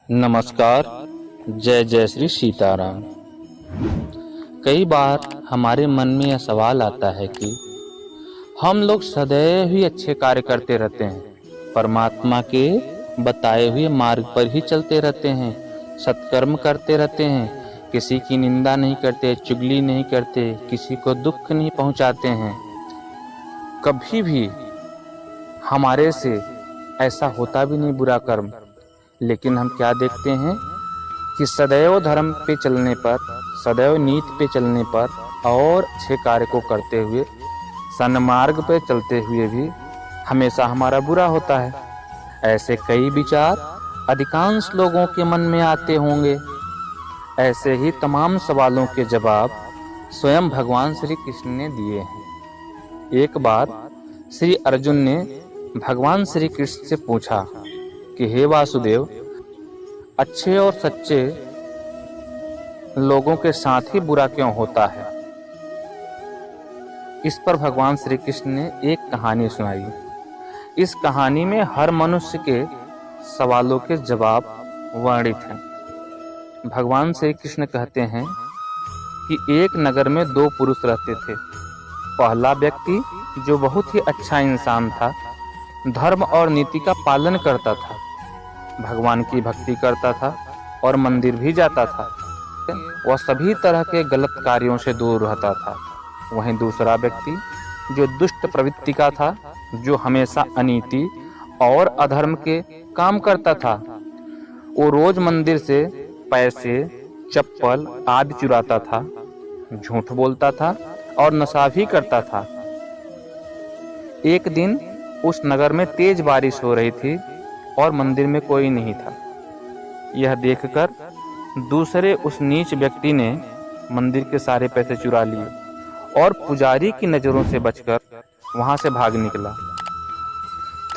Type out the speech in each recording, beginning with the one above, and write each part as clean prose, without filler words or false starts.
नमस्कार। जय जय श्री सीताराम। कई बार हमारे मन में यह सवाल आता है कि हम लोग सदैव ही अच्छे कार्य करते रहते हैं, परमात्मा के बताए हुए मार्ग पर ही चलते रहते हैं, सत्कर्म करते रहते हैं, किसी की निंदा नहीं करते, चुगली नहीं करते, किसी को दुख नहीं पहुंचाते हैं। कभी भी हमारे से ऐसा होता भी नहीं बुरा कर्म, लेकिन हम क्या देखते हैं कि सदैव धर्म पे चलने पर, सदैव नीति पे चलने पर और अच्छे कार्य को करते हुए, सन्मार्ग पे चलते हुए भी हमेशा हमारा बुरा होता है। ऐसे कई विचार अधिकांश लोगों के मन में आते होंगे। ऐसे ही तमाम सवालों के जवाब स्वयं भगवान श्री कृष्ण ने दिए हैं। एक बार श्री अर्जुन ने भगवान श्री कृष्ण से पूछा कि हे वासुदेव, अच्छे और सच्चे लोगों के साथ ही बुरा क्यों होता है? इस पर भगवान श्री कृष्ण ने एक कहानी सुनाई। इस कहानी में हर मनुष्य के सवालों के जवाब वर्णित हैं। भगवान श्री कृष्ण कहते हैं कि एक नगर में दो पुरुष रहते थे। पहला व्यक्ति जो बहुत ही अच्छा इंसान था, धर्म और नीति का पालन करता था, भगवान की भक्ति करता था और मंदिर भी जाता था। वह सभी तरह के गलत कार्यों से दूर रहता था। वहीं दूसरा व्यक्ति जो दुष्ट प्रवृत्ति का था, जो हमेशा अनीति और अधर्म के काम करता था। वो रोज मंदिर से पैसे, चप्पल आदि चुराता था, झूठ बोलता था और नशा भी करता था। एक दिन उस नगर में तेज बारिश हो रही थी और मंदिर में कोई नहीं था। यह देखकर दूसरे उस नीच व्यक्ति ने मंदिर के सारे पैसे चुरा लिए और पुजारी की नजरों से बचकर वहां से भाग निकला।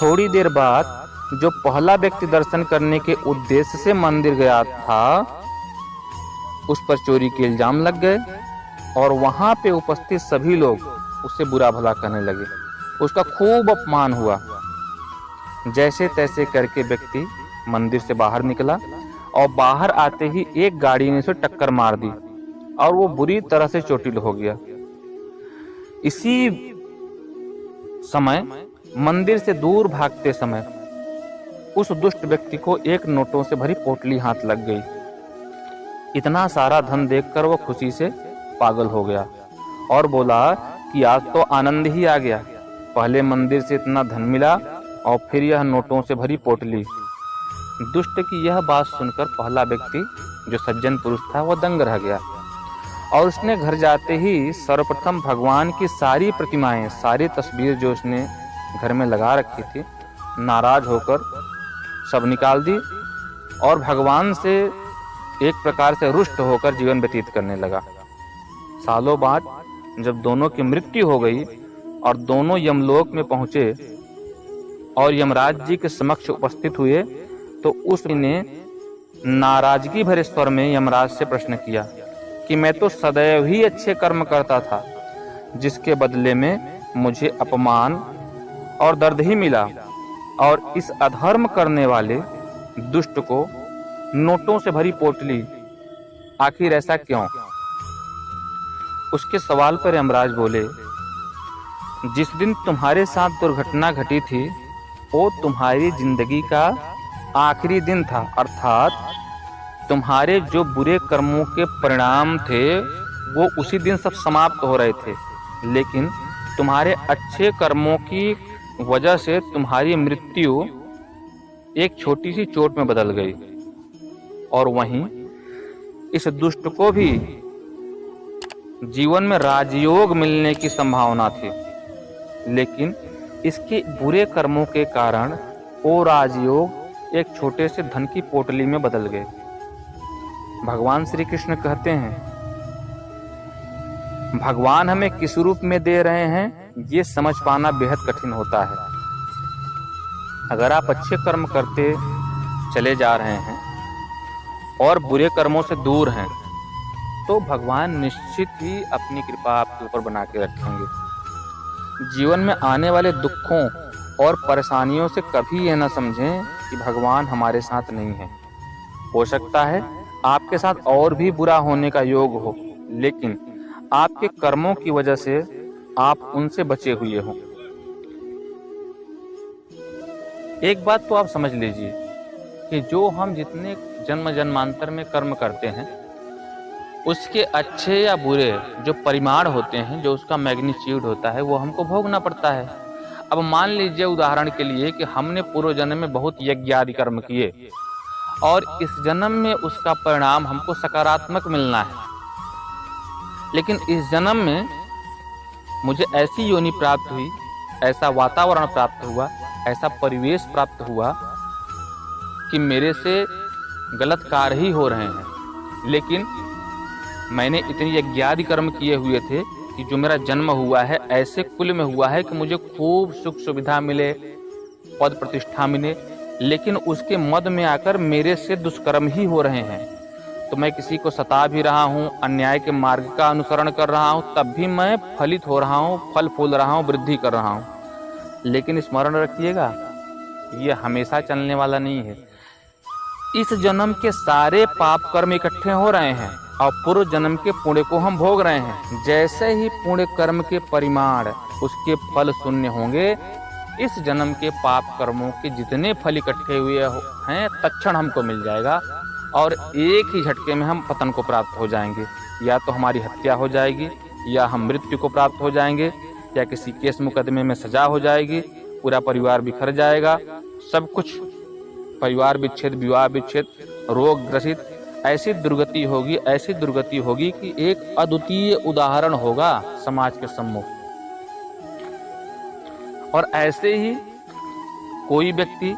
थोड़ी देर बाद जो पहला व्यक्ति दर्शन करने के उद्देश्य से मंदिर गया था, उस पर चोरी के इल्जाम लग गए और वहां पे उपस्थित सभी लोग उससे बुरा भला कहने लगे। उसका खूब अपमान हुआ। जैसे तैसे करके व्यक्ति मंदिर से बाहर निकला और बाहर आते ही एक गाड़ी ने उसे टक्कर मार दी और वो बुरी तरह से चोटिल हो गया। इसी समय मंदिर से दूर भागते समय उस दुष्ट व्यक्ति को एक नोटों से भरी पोटली हाथ लग गई। इतना सारा धन देखकर वो खुशी से पागल हो गया और बोला कि आज तो आनंद ही आ गया। पहले मंदिर से इतना धन मिला और फिर यह नोटों से भरी पोटली। दुष्ट की यह बात सुनकर पहला व्यक्ति जो सज्जन पुरुष था, वह दंग रह गया और उसने घर जाते ही सर्वप्रथम भगवान की सारी प्रतिमाएं, सारी तस्वीर जो उसने घर में लगा रखी थी, नाराज होकर सब निकाल दी और भगवान से एक प्रकार से रुष्ट होकर जीवन व्यतीत करने लगा। सालों बाद जब दोनों की मृत्यु हो गई और दोनों यमलोक में पहुंचे और यमराज जी के समक्ष उपस्थित हुए, तो उसने नाराजगी भरे स्वर में यमराज से प्रश्न किया कि मैं तो सदैव ही अच्छे कर्म करता था, जिसके बदले में मुझे अपमान और दर्द ही मिला, और इस अधर्म करने वाले दुष्ट को नोटों से भरी पोटली, आखिर ऐसा क्यों? उसके सवाल पर यमराज बोले, जिस दिन तुम्हारे साथ दुर्घटना घटी थी वो तुम्हारी जिंदगी का आखिरी दिन था, अर्थात तुम्हारे जो बुरे कर्मों के परिणाम थे वो उसी दिन सब समाप्त हो रहे थे, लेकिन तुम्हारे अच्छे कर्मों की वजह से तुम्हारी मृत्यु एक छोटी सी चोट में बदल गई। और वहीं इस दुष्ट को भी जीवन में राजयोग मिलने की संभावना थी, लेकिन इसके बुरे कर्मों के कारण वो राजयोग एक छोटे से धन की पोटली में बदल गए। भगवान श्री कृष्ण कहते हैं, भगवान हमें किस रूप में दे रहे हैं ये समझ पाना बेहद कठिन होता है। अगर आप अच्छे कर्म करते चले जा रहे हैं और बुरे कर्मों से दूर हैं, तो भगवान निश्चित ही अपनी कृपा आपके ऊपर बना के रखेंगे। जीवन में आने वाले दुखों और परेशानियों से कभी यह न समझें कि भगवान हमारे साथ नहीं है। हो सकता है आपके साथ और भी बुरा होने का योग हो, लेकिन आपके कर्मों की वजह से आप उनसे बचे हुए हो। एक बात तो आप समझ लीजिए कि जो हम जितने जन्म जन्मांतर में कर्म करते हैं, उसके अच्छे या बुरे जो परिमाण होते हैं, जो उसका मैग्नीट्यूड होता है, वो हमको भोगना पड़ता है। अब मान लीजिए उदाहरण के लिए कि हमने पूर्व जन्म में बहुत यज्ञ आदि कर्म किए और इस जन्म में उसका परिणाम हमको सकारात्मक मिलना है, लेकिन इस जन्म में मुझे ऐसी योनि प्राप्त हुई, ऐसा वातावरण प्राप्त हुआ, ऐसा परिवेश प्राप्त हुआ कि मेरे से गलत कार्य ही हो रहे हैं, लेकिन मैंने इतनी यज्ञादि कर्म किए हुए थे कि जो मेरा जन्म हुआ है ऐसे कुल में हुआ है कि मुझे खूब सुख सुविधा मिले, पद प्रतिष्ठा मिले, लेकिन उसके मद में आकर मेरे से दुष्कर्म ही हो रहे हैं। तो मैं किसी को सता भी रहा हूँ, अन्याय के मार्ग का अनुसरण कर रहा हूँ, तब भी मैं फलित हो रहा हूँ, फल फूल रहा हूँ, वृद्धि कर रहा हूँ। लेकिन स्मरण रखिएगा, ये हमेशा चलने वाला नहीं है। इस जन्म के सारे पाप कर्म इकट्ठे हो रहे हैं और पूर्व जन्म के पुण्य को हम भोग रहे हैं। जैसे ही पुण्य कर्म के परिमाण, उसके फल शून्य होंगे, इस जन्म के पाप कर्मों के जितने फल इकट्ठे हुए हैं तत्क्षण हमको मिल जाएगा और एक ही झटके में हम पतन को प्राप्त हो जाएंगे। या तो हमारी हत्या हो जाएगी, या हम मृत्यु को प्राप्त हो जाएंगे, या किसी केस मुकदमे में सजा हो जाएगी, पूरा परिवार बिखर जाएगा, सब कुछ, परिवार विच्छेद, विवाह विच्छेद, रोग ग्रसित, ऐसी दुर्गति होगी, ऐसी दुर्गति होगी कि एक अद्वितीय उदाहरण होगा समाज के सम्मुख। और ऐसे ही कोई व्यक्ति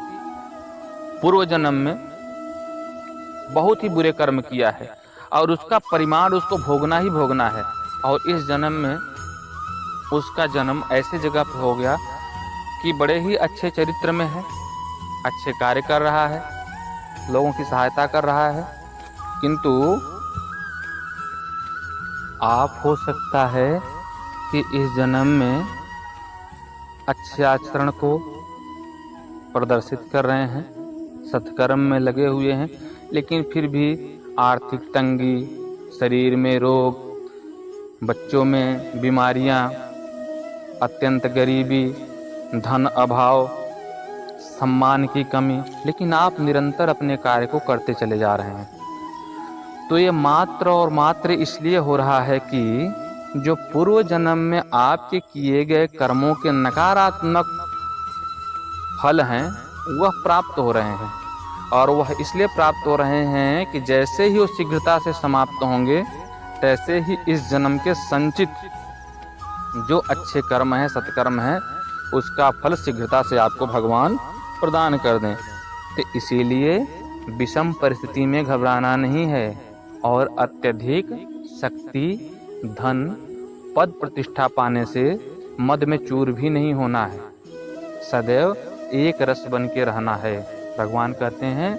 पूर्व जन्म में बहुत ही बुरे कर्म किया है और उसका परिमाण उसको भोगना ही भोगना है, और इस जन्म में उसका जन्म ऐसे जगह पर हो गया कि बड़े ही अच्छे चरित्र में है, अच्छे कार्य कर रहा है, लोगों की सहायता कर रहा है, किंतु आप हो सकता है कि इस जन्म में अच्छे आचरण को प्रदर्शित कर रहे हैं, सत्कर्म में लगे हुए हैं, लेकिन फिर भी आर्थिक तंगी, शरीर में रोग, बच्चों में बीमारियां, अत्यंत गरीबी, धन अभाव, सम्मान की कमी, लेकिन आप निरंतर अपने कार्य को करते चले जा रहे हैं। तो ये मात्र और मात्र इसलिए हो रहा है कि जो पूर्व जन्म में आपके किए गए कर्मों के नकारात्मक फल हैं वह प्राप्त हो रहे हैं, और वह इसलिए प्राप्त हो रहे हैं कि जैसे ही वो शीघ्रता से समाप्त होंगे, तैसे ही इस जन्म के संचित जो अच्छे कर्म हैं, सत्कर्म हैं, उसका फल शीघ्रता से आपको भगवान प्रदान कर दें। तो इसीलिए विषम परिस्थिति में घबराना नहीं है, और अत्यधिक शक्ति, धन, पद प्रतिष्ठा पाने से मद में चूर भी नहीं होना है। सदैव एक रस बन के रहना है। भगवान कहते हैं,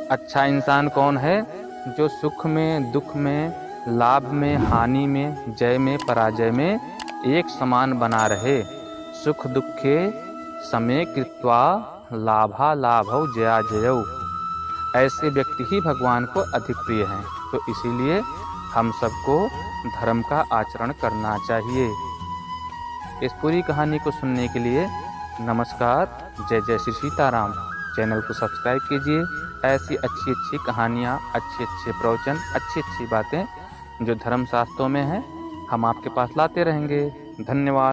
अच्छा इंसान कौन है? जो सुख में, दुख में, लाभ में, हानि में, जय में, पराजय में एक समान बना रहे। सुख दुखे समे कृत्वा लाभा लाभौ जया जयौ। ऐसे व्यक्ति ही भगवान को अधिक प्रिय हैं। तो इसीलिए हम सबको धर्म का आचरण करना चाहिए। इस पूरी कहानी को सुनने के लिए नमस्कार। जय जय श्री सीताराम। चैनल को सब्सक्राइब कीजिए। ऐसी अच्छी अच्छी कहानियाँ, अच्छे अच्छे प्रवचन, अच्छी अच्छी बातें जो धर्म शास्त्रों में हैं, हम आपके पास लाते रहेंगे। धन्यवाद।